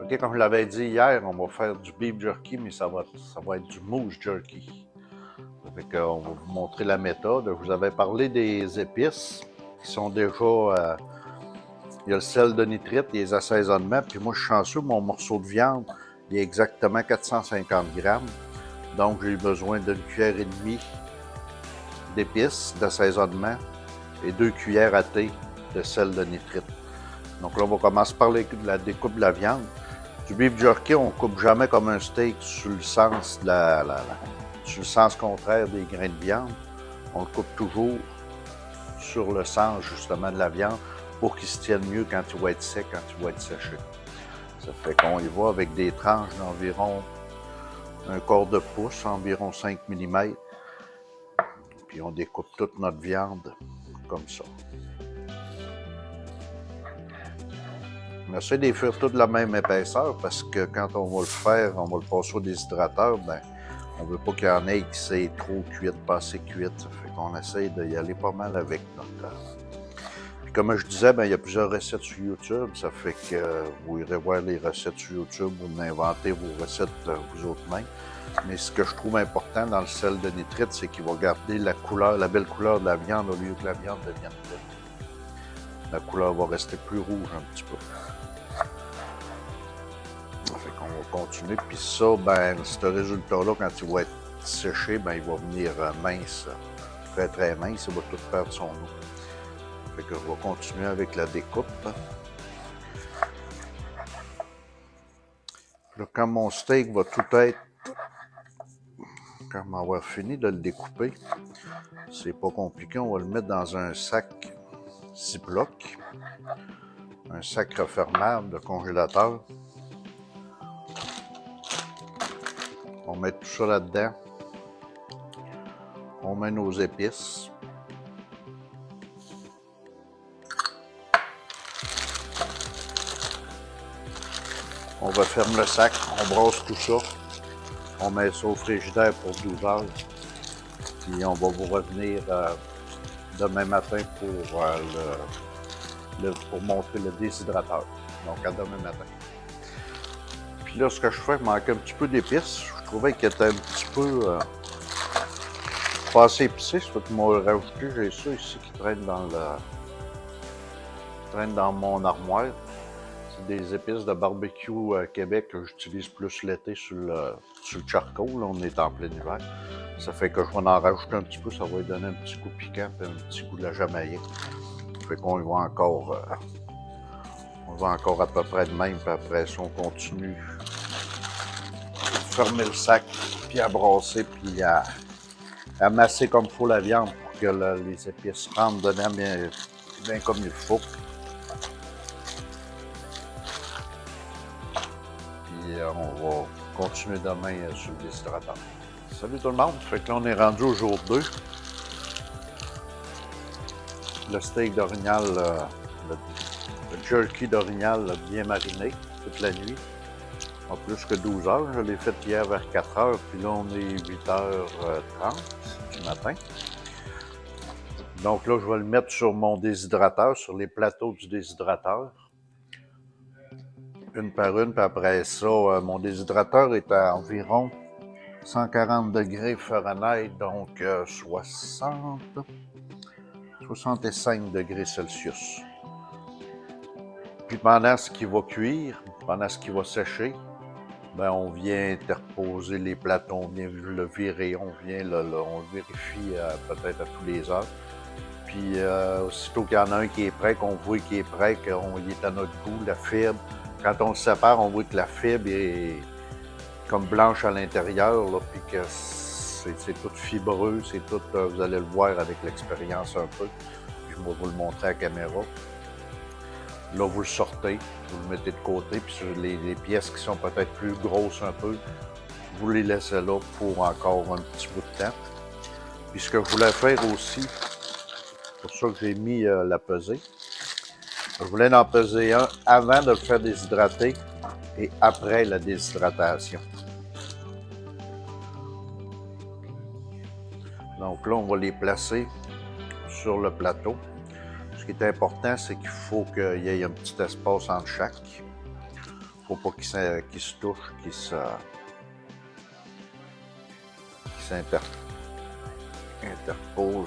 OK, comme je l'avais dit hier, on va faire du beef jerky, mais ça va être du moose jerky. Ça fait qu'on va vous montrer la méthode. Je vous avais parlé des épices qui sont déjà... il y a le sel de nitrite, les assaisonnements, puis moi je suis chanceux, mon morceau de viande, il est exactement 450 grammes. Donc j'ai besoin d'une cuillère et demie d'épices, d'assaisonnement et 2 cuillères à thé de sel de nitrite. Donc là, on va commencer par la découpe de la viande. Du beef jerky, on ne coupe jamais comme un steak sur le sens sur le sens contraire des grains de viande. On le coupe toujours sur le sens justement de la viande pour qu'il se tienne mieux quand il va être sec, quand il va être séché. Ça fait qu'on y va avec des tranches d'environ un quart de pouce, environ 5 mm. Puis on découpe toute notre viande comme ça. On essaie de les faire toutes de la même épaisseur parce que quand on va le faire, on va le passer au déshydrateur, ben, on veut pas qu'il y en ait qui c'est trop cuite, pas assez cuite. Ça fait qu'on essaie d'y aller pas mal avec notre... Puis comme je disais, ben, il y a plusieurs recettes sur YouTube. Ça fait que vous irez voir les recettes sur YouTube, vous inventez vos recettes vous autres mêmes. Mais ce que je trouve important dans le sel de nitrite, c'est qu'il va garder la couleur, la belle couleur de la viande au lieu que la viande devienne belle. La couleur va rester plus rouge un petit peu. Fait qu'on va continuer. Puis ça, ben, ce résultat-là, quand il va être séché, ben, il va venir mince, très très mince. Il va tout perdre son eau. Fait que je vais continuer avec la découpe. Là, quand mon steak va tout être, quand on va avoir fini de le découper, c'est pas compliqué. On va le mettre dans un sac Ziploc, un sac refermable de congélateur. On met tout ça là-dedans. On met nos épices. On referme le sac, on brasse tout ça. On met ça au frigidaire pour 12 heures. Puis on va vous revenir demain matin pour montrer le déshydrateur. Donc à demain matin. Puis là, ce que je fais, il manque un petit peu d'épices. Je trouvais qu'il était un petit peu pas assez épicé. C'est que moi rajouté. J'ai ça ici qui traîne dans mon armoire. C'est des épices de barbecue Québec que j'utilise plus l'été sur le charcoal. Là, on est en plein hiver. Ça fait que je vais en rajouter un petit peu. Ça va lui donner un petit goût piquant et un petit goût de la Jamaïque. Ça fait qu'on y va encore... on va encore à peu près de même. Puis après ça, on continue à fermer le sac, puis à brasser, puis à masser comme il faut la viande pour que les épices rentrent dedans bien comme il faut. On va continuer demain sur le déshydrateur. Salut tout le monde, fait que là on est rendu au jour 2. Le steak d'orignal, le jerky d'orignal bien mariné toute la nuit, en plus que 12 heures. Je l'ai fait hier vers 4 heures, puis là on est 8h30 du matin. Donc là je vais le mettre sur mon déshydrateur, sur les plateaux du déshydrateur. Une par une, puis après ça, mon déshydrateur est à environ 140 degrés Fahrenheit, donc 65 degrés Celsius. Puis pendant ce qui va cuire, pendant ce qui va sécher, ben on vient interposer les plateaux, on vient le virer, on le vérifie peut-être à tous les heures. Puis aussitôt qu'il y en a un qui est prêt, qu'on voit qu'il est prêt, qu'il est à notre goût, la fibre. Quand on le sépare, on voit que la fibre est comme blanche à l'intérieur, puis que c'est tout fibreux, c'est tout, vous allez le voir avec l'expérience un peu. Je vais vous le montrer à la caméra. Là, vous le sortez, vous le mettez de côté, puis sur les pièces qui sont peut-être plus grosses un peu, vous les laissez là pour encore un petit bout de temps. Puis ce que je voulais faire aussi, c'est pour ça que j'ai mis la pesée. Je voulais en peser un avant de le faire déshydrater et après la déshydratation. Donc là, on va les placer sur le plateau. Ce qui est important, c'est qu'il faut qu'il y ait un petit espace entre chaque. Faut pas qu'ils se touchent, qu'ils s'interposent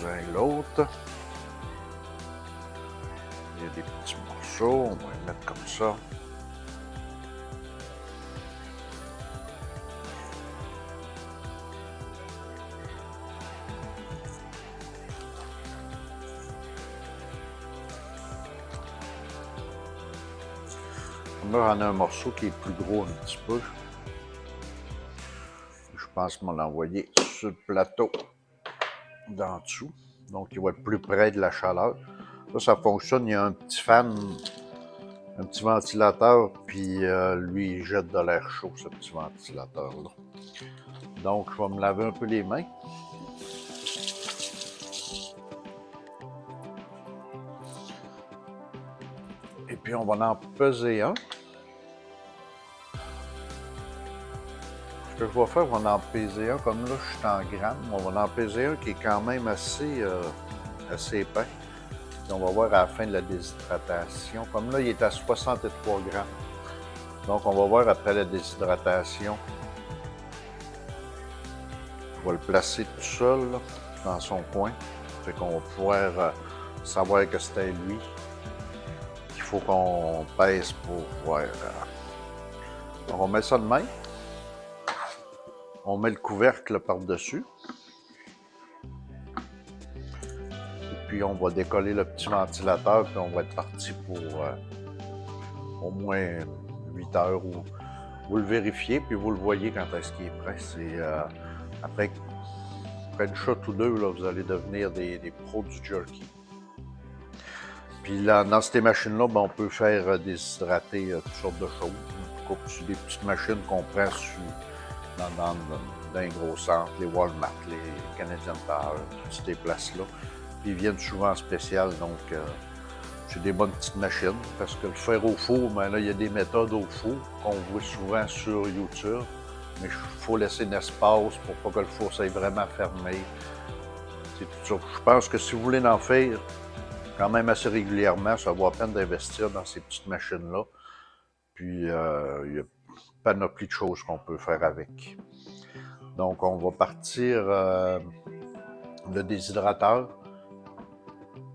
l'un et l'autre. Il y a des petits morceaux, on va les mettre comme ça. Là, on a un morceau qui est plus gros un petit peu. Je pense qu'on l'a envoyé sur le plateau d'en dessous. Donc, il va être plus près de la chaleur. Là, ça fonctionne. Il y a un petit fan, un petit ventilateur, puis lui, il jette de l'air chaud, ce petit ventilateur-là. Donc, je vais me laver un peu les mains. Et puis, on va en peser un. Ce que je vais faire, on va en peser un. Comme là, je suis en grammes. On va en peser un qui est quand même assez épais. Et on va voir à la fin de la déshydratation. Comme là, il est à 63 grammes. Donc, on va voir après la déshydratation. On va le placer tout seul là, dans son coin. Fait qu'on va pouvoir savoir que c'était lui. Il faut qu'on pèse pour voir. Donc, on met ça de même. On met le couvercle par-dessus. Et puis, on va décoller le petit ventilateur, puis on va être parti pour au moins 8 heures. Ou vous le vérifiez, puis vous le voyez quand est-ce qu'il est prêt. C'est après une shot ou deux, là, vous allez devenir des pros du jerky. Puis là, dans ces machines-là, ben, on peut faire déshydrater toutes sortes de choses. En tout cas, c'est des petites machines qu'on prend dans les gros centres, les Walmart, les Canadian Tire, toutes ces places-là. Puis ils viennent souvent en spécial, donc c'est des bonnes petites machines. Parce que le faire au four, ben là, il y a des méthodes au four qu'on voit souvent sur YouTube. Mais il faut laisser un espace pour pas que le four soit vraiment fermé. C'est tout ça. Je pense que si vous voulez en faire quand même assez régulièrement, ça vaut la peine d'investir dans ces petites machines-là. Puis, il y a panoplie de choses qu'on peut faire avec. Donc, on va partir le déshydrateur.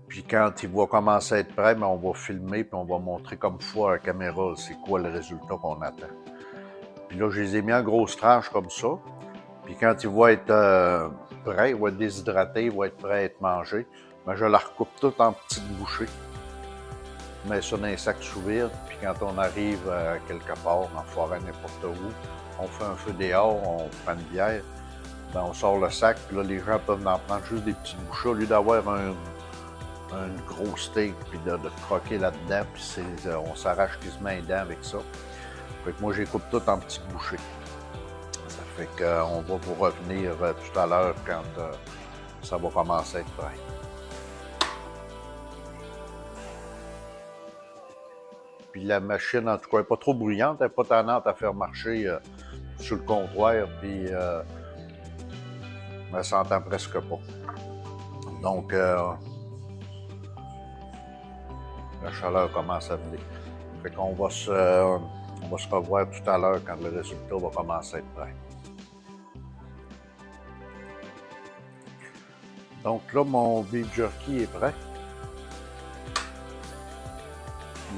Puis, quand il va commencer à être prêt, ben, on va filmer puis on va montrer comme fois à la caméra c'est quoi le résultat qu'on attend. Puis là, je les ai mis en grosses tranches comme ça. Puis quand il va être prêt, il va être déshydraté, il va être prêt à être mangé, ben je la recoupe tout en petites bouchées. Je mets ça dans un sac sous vide, puis quand on arrive quelque part, en forêt, n'importe où, on fait un feu dehors, on prend une bière, ben on sort le sac, puis là, les gens peuvent en prendre juste des petites bouchées au lieu d'avoir un gros steak, puis de croquer là-dedans, puis on s'arrache quasiment les dents avec ça. Fait que moi, j'ai coupe tout en petites bouchées. Ça fait qu'on va vous revenir tout à l'heure quand ça va commencer à être prêt. Puis la machine, en tout cas, n'est pas trop bruyante, elle n'est pas tannante à faire marcher sur le comptoir, puis elle s'entend presque pas. Donc, la chaleur commence à venir. Fait qu'on va se revoir tout à l'heure quand le résultat va commencer à être prêt. Donc là, mon beef jerky est prêt.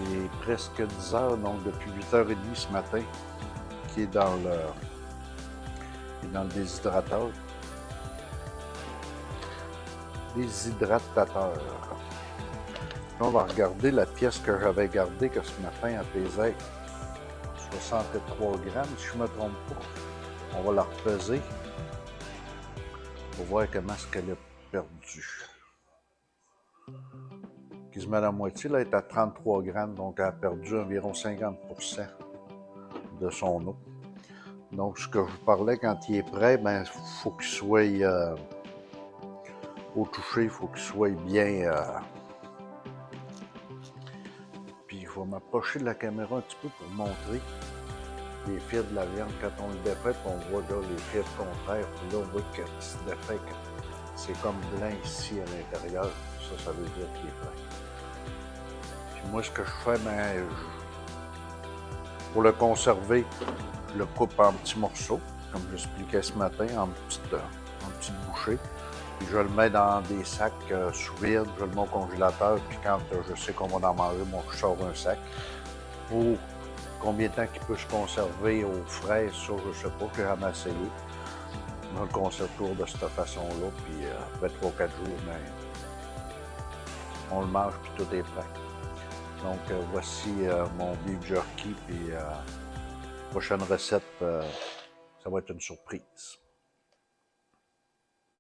Il est presque 10 heures, donc depuis 8h30 ce matin, qui est dans le déshydratateur. Déshydratateur. Là, on va regarder la pièce que j'avais gardée, que ce matin, elle pesait 63 grammes, si je ne me trompe pas. On va la repeser pour voir comment est-ce qu'elle a perdu. Quasiment la moitié, là, elle est à 33 grammes, donc elle a perdu environ 50% de son eau. Donc, ce que je vous parlais, quand il est prêt, ben, faut qu'il soit au toucher, il faut qu'il soit bien. Puis, il faut m'approcher de la caméra un petit peu pour montrer les fils de la viande. Quand on le défait, on voit là, les fils contraires. Puis là, on voit qu'il se défait, c'est comme blanc ici à l'intérieur. Ça veut dire qu'il est prêt. Puis moi, ce que je fais, ben, Pour le conserver, je le coupe en petits morceaux, comme j'expliquais ce matin, en petites bouchées. Puis je le mets dans des sacs sous vide, je le mets au congélateur, puis quand je sais qu'on va en manger, moi je sors un sac. Pour combien de temps qu'il peut se conserver au frais, ça je sais pas, j'ai jamais essayé. On le conserve toujours de cette façon-là, puis après 3-4 jours, ben, on le mange, puis tout est prêt. Donc voici mon beef jerky, puis prochaine recette, ça va être une surprise.